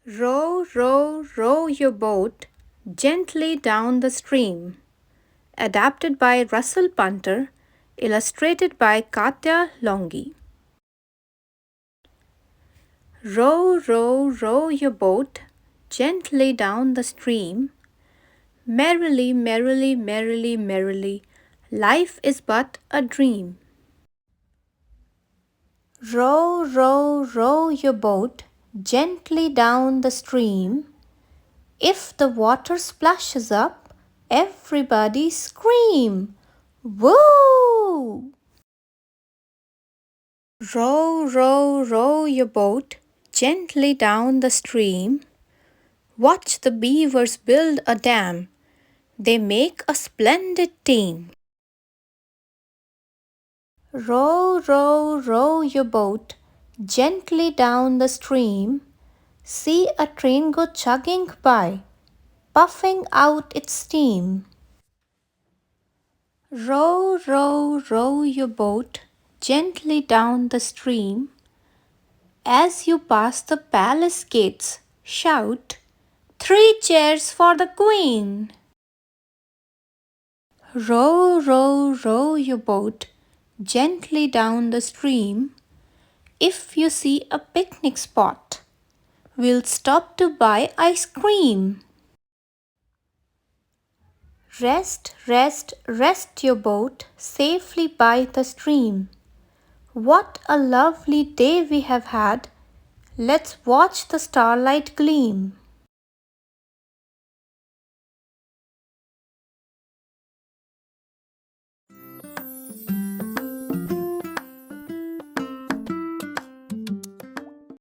Row, row, row your boat gently down the stream. Adapted by Russell Punter, illustrated by Katya Longi. Row, row, row your boat gently down the stream. Merrily, merrily, merrily, merrily, life is but a dream. Row, row, row your boat gently down the stream. If the water splashes up, everybody scream, "Woo!" Row, row, row your boat gently down the stream. Watch the beavers build a dam. They make a splendid team. Row, row, row your boat gently down the stream. See a train go chugging by, puffing out its steam. Row, row, row your boat gently down the stream. As you pass the palace gates, shout, "Three cheers for the Queen!" Row, row, row your boat gently down the stream. If you see a picnic spot, we'll stop to buy ice cream. Rest, rest, rest your boat safely by the stream. What a lovely day we have had. Let's watch the starlight gleam.